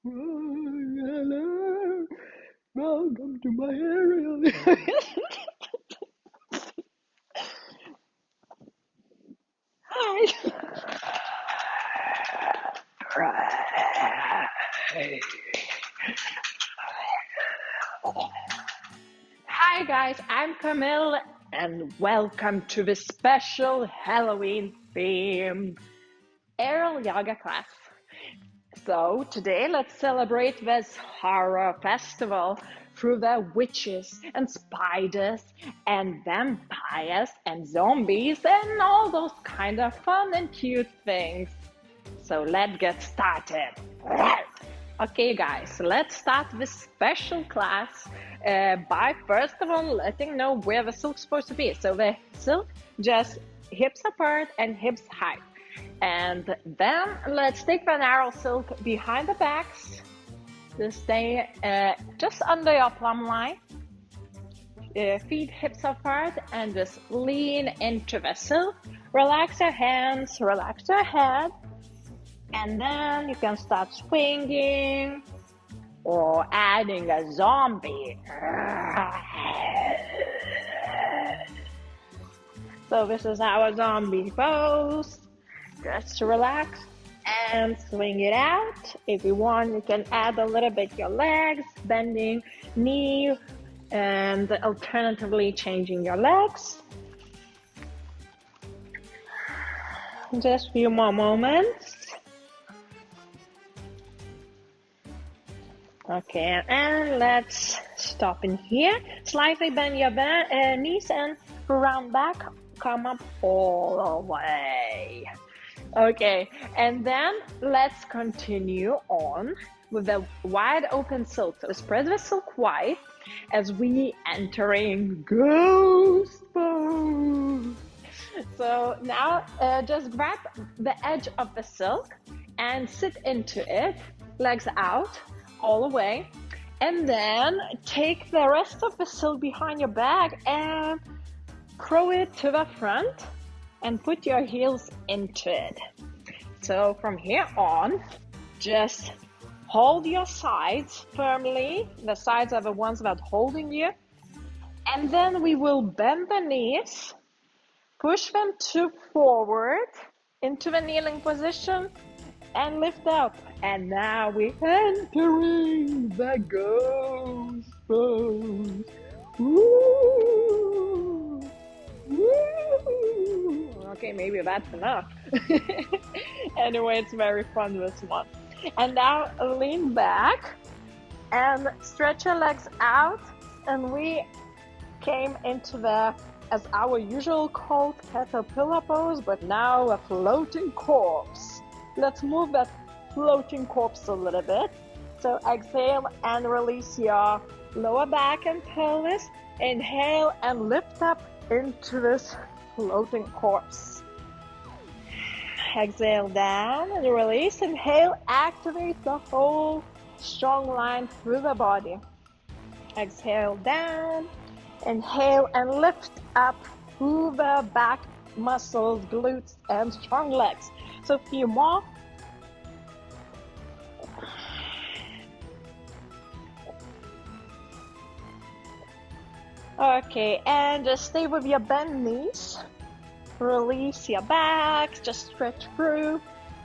Hello, welcome to my area. Hi. Hi guys, I'm Camille and welcome to the special Halloween themed aerial yoga class. So today let's celebrate this horror festival through the witches and spiders and vampires and zombies and all those kind of fun and cute things. So let's get started. Okay guys, let's start this special class by first of all letting know where the silk's supposed to be. So the silk just hips apart and hips high. And then let's take the narrow silk behind the backs to stay just under your plumb line. Feet hips apart and just lean into the silk. Relax your hands, relax your head. And then you can start swinging or adding a zombie. So this is our zombie pose. Just relax and swing it out. If you want, you can add a little bit your legs, bending knee, and alternatively changing your legs. Just a few more moments. Okay, and let's stop in here. Slightly bend your knees and round back. Come up all the way. Okay, and then let's continue on with the wide open silk. So spread the silk wide as we entering ghost pose. So now just grab the edge of the silk and sit into it, legs out all the way, and then take the rest of the silk behind your back and throw it to the front and put your heels into it. So from here on, just hold your sides firmly. The sides are the ones that are holding you. And then we will bend the knees, push them to forward into the kneeling position and lift up. And now we're entering the ghost pose. Woo! Woo! Okay, maybe that's enough. Anyway, it's very fun, this one. And now lean back and stretch your legs out. And we came into the, as our usual called, caterpillar pose, but now a floating corpse. Let's move that floating corpse a little bit. So exhale and release your lower back and pelvis. Inhale and lift up into this floating corpse. Exhale down and release. Inhale, activate the whole strong line through the body. Exhale down. Inhale and lift up through the back muscles, glutes, and strong legs. So a few more. Okay, and just stay with your bent knees. Release your back, just stretch through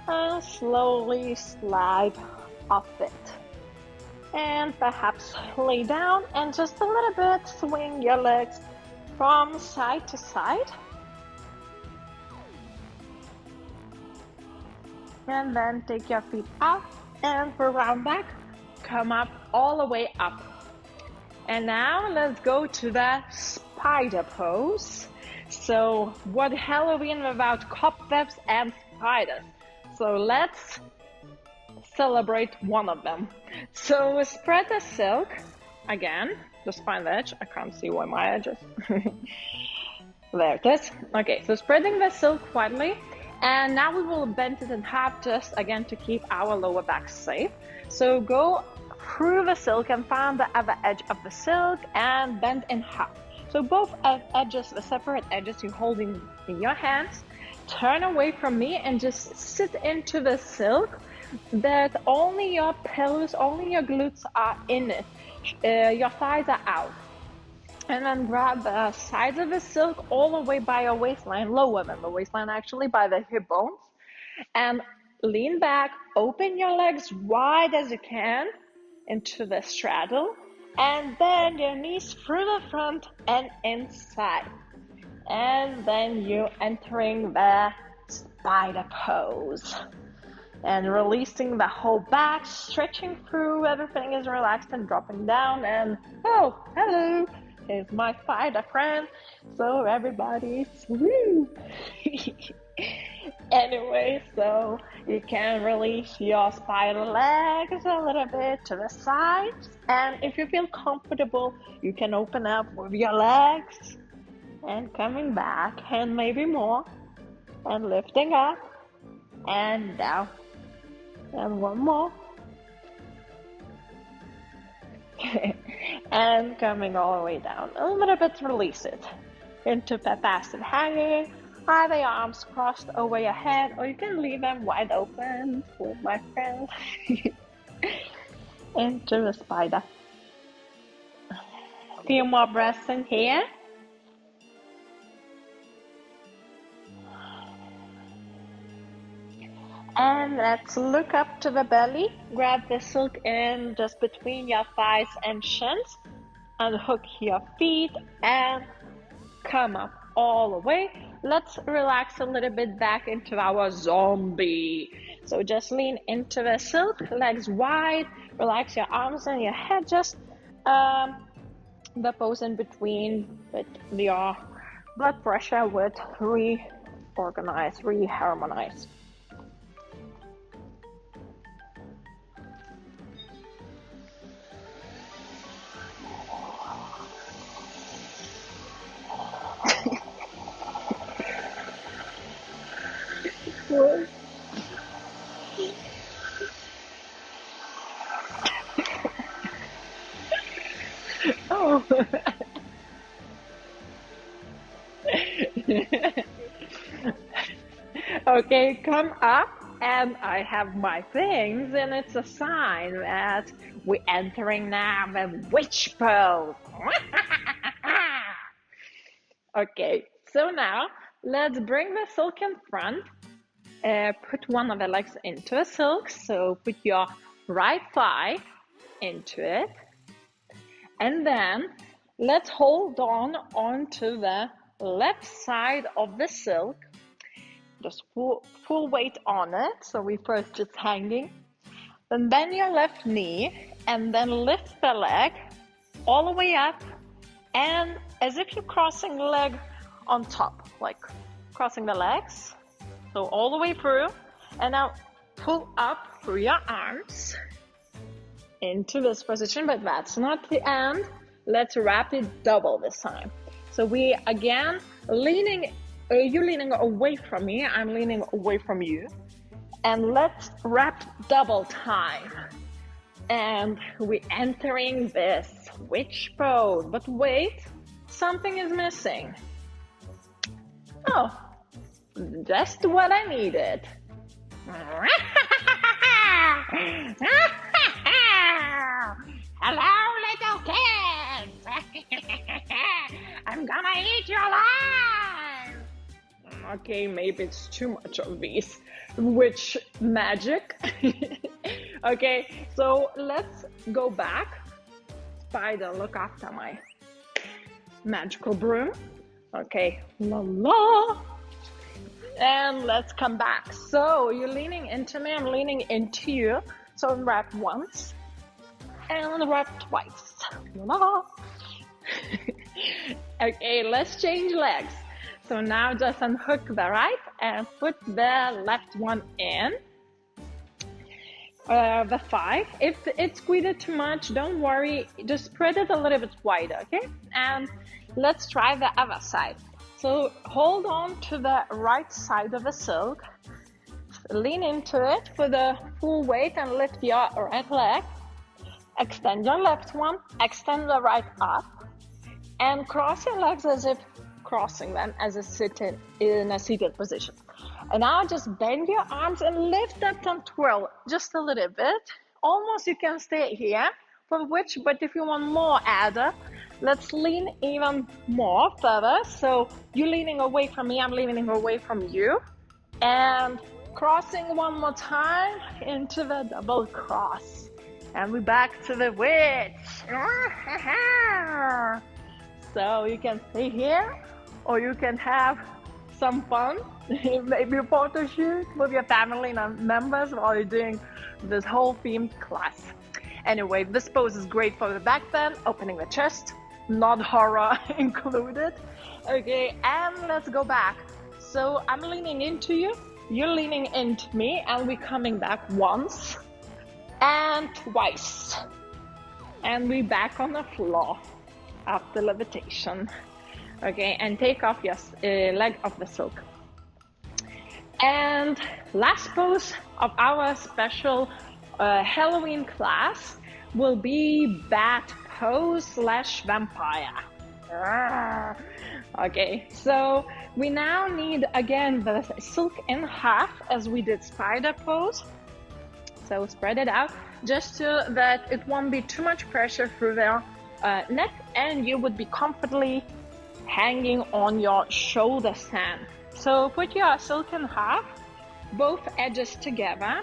and slowly slide off it. And perhaps lay down and just a little bit swing your legs from side to side. And then take your feet up and for round back, come up all the way up. And now let's go to the spider pose. So what Halloween without cobwebs and spiders? So let's celebrate one of them. So spread the silk again, just find the edge. I can't see why my edge is. There it is. Okay, so spreading the silk widely, and now we will bend it in half just again to keep our lower back safe. So go through the silk and find the other edge of the silk and bend in half. So both edges, the separate edges you're holding in your hands, turn away from me and just sit into the silk that only your pelvis, only your glutes are in it. Your thighs are out. And then grab the sides of the silk all the way by your waistline, lower than the waistline actually, by the hip bones. And lean back, open your legs wide as you can into the straddle. And then your knees through the front and inside. And then you're entering the spider pose. And releasing the whole back, stretching through, everything is relaxed and dropping down. And oh, hello, here's my spider friend. So everybody's woo. Anyway, so you can release your spider legs a little bit to the sides. And if you feel comfortable, you can open up with your legs and coming back and maybe more. And lifting up and down. And one more. And coming all the way down. A little bit, release it into passive hanging. Either your arms crossed over your head, or you can leave them wide open with my friends. Into the spider. A few more breaths in here. And let's look up to the belly. Grab the silk in just between your thighs and shins. Unhook your feet and come up all the way. Let's relax a little bit back into our zombie. So just lean into the silk, legs wide. Relax your arms and your head. Just the pose in between with your blood pressure would reorganize, reharmonize. Oh. Okay, come up, and I have my things, and it's a sign that we're entering now the witch pose. Okay, so now let's bring the silk in front. Put one of the legs into a silk, so put your right thigh into it. And then let's hold on onto the left side of the silk. Just full weight on it. So we first just hanging. Then bend your left knee and then lift the leg all the way up. And as if you're crossing the leg on top, like crossing the legs. So all the way through. And now pull up through your arms into this position, but that's not the end. Let's rapid double this time. So we again leaning, you're leaning away from me, I'm leaning away from you. And let's wrap double time. And we're entering this witch pose. But wait, something is missing. Oh, just what I needed. Hello, little kids! I'm gonna eat you alive! Okay, maybe it's too much of these witch magic. Okay, so let's go back. Spider, look after my magical broom. Okay, la la. And let's come back. So you're leaning into me, I'm leaning into you. So wrap once and wrap twice. Okay, let's change legs. So now just unhook the right and put the left one in. The thigh. If it's squeezed too much, don't worry. Just spread it a little bit wider, okay? And let's try the other side. So hold on to the right side of the silk. Lean into it for the full weight and lift your right leg. Extend your left one, extend the right up, and cross your legs as if crossing them as a sitting in a seated position. And now just bend your arms and lift up and twirl just a little bit. Almost you can stay here for which, but if you want more adder, let's lean even more further. So you're leaning away from me, I'm leaning away from you. And crossing one more time into the double cross. And we're back to the witch. So you can stay here, or you can have some fun, maybe a photo shoot with your family members while you're doing this whole themed class. Anyway, this pose is great for the back bend, opening the chest, not horror included. Okay, and let's go back. So I'm leaning into you, you're leaning into me, and we're coming back once and twice. And we're back on the floor after levitation. Okay, and take off your leg of the silk. And last pose of our special Halloween class will be bat pose / vampire. Okay, so we now need again the silk in half as we did spider pose. So spread it out just so that it won't be too much pressure through the neck, and you would be comfortably hanging on your shoulder stand. So put your silk in half, both edges together,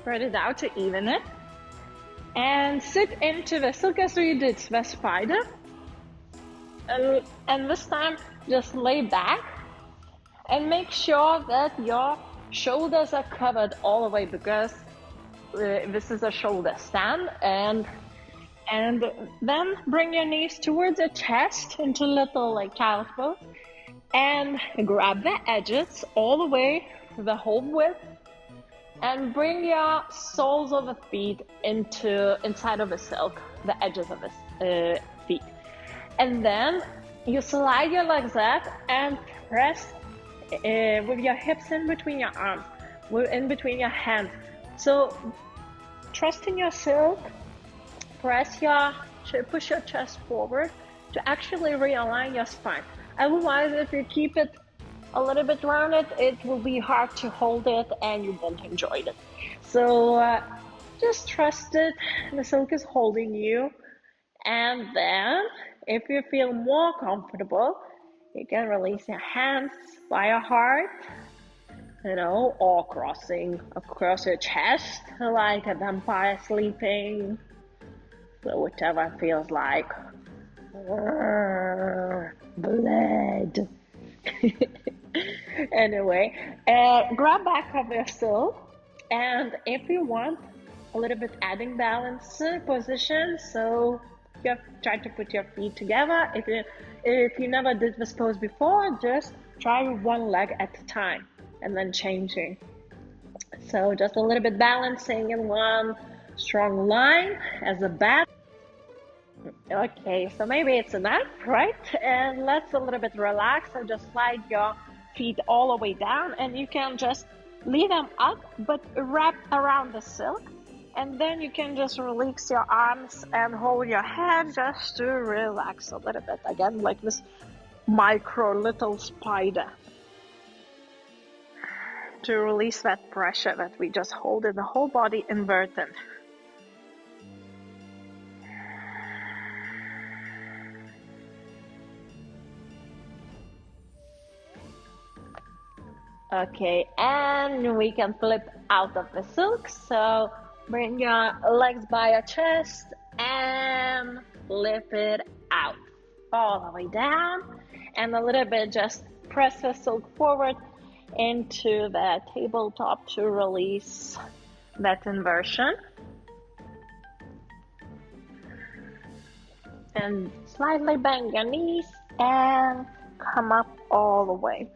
spread it out to even it, and sit into the silk as we did the spider. And this time just lay back and make sure that your shoulders are covered all the way, because this is a shoulder stand. And then bring your knees towards your chest into little like child's pose, and grab the edges all the way, the whole width, and bring your soles of the feet inside of the silk, the edges of the feet. And then you slide your legs up and press with your hips in between your arms, in between your hands. So trust in your silk. Push your chest forward to actually realign your spine. Otherwise, if you keep it a little bit rounded, it will be hard to hold it and you won't enjoy it. So just trust it. The silk is holding you. And then, if you feel more comfortable, you can release your hands by your heart, or crossing across your chest like a vampire sleeping. So whichever feels like. Blood. Anyway, grab back of your silk, and if you want a little bit adding balance position, so you try to put your feet together. If you never did this pose before, just try one leg at a time and then changing. So just a little bit balancing in one strong line as a bat. Okay, so maybe it's enough, right? And let's a little bit relax. So just slide your feet all the way down, and you can just leave them up but wrap around the silk, and then you can just release your arms and hold your head just to relax a little bit, again like this micro little spider, to release that pressure that we just hold in the whole body inverted. Okay, and we can flip out of the silk. So bring your legs by your chest and lift it out all the way down, and a little bit just press the silk forward into the tabletop to release that inversion. And slightly bend your knees and come up all the way.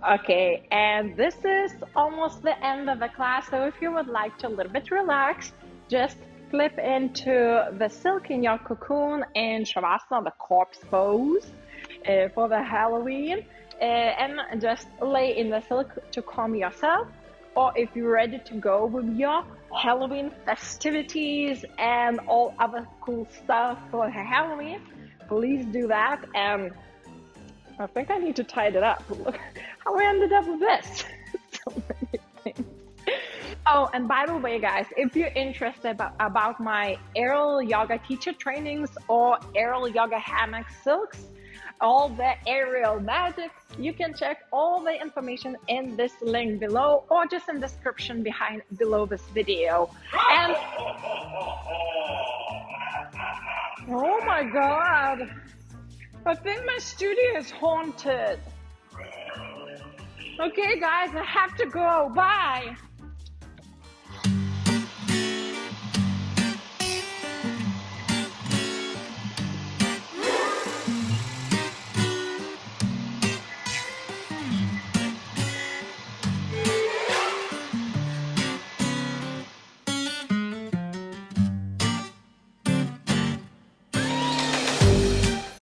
Okay, and this is almost the end of the class, so if you would like to a little bit relax, just flip into the silk in your cocoon in Shavasana, the corpse pose for the Halloween, and just lay in the silk to calm yourself. Or if you're ready to go with your Halloween festivities and all other cool stuff for Halloween, please do that. And I think I need to tie it up. Look how I ended up with this. So many things. Oh, and by the way, guys, if you're interested about my aerial yoga teacher trainings or aerial yoga hammock silks, all the aerial magic, you can check all the information in this link below or just in the description below this video. And oh my God, I think my studio is haunted. Okay, guys, I have to go. Bye.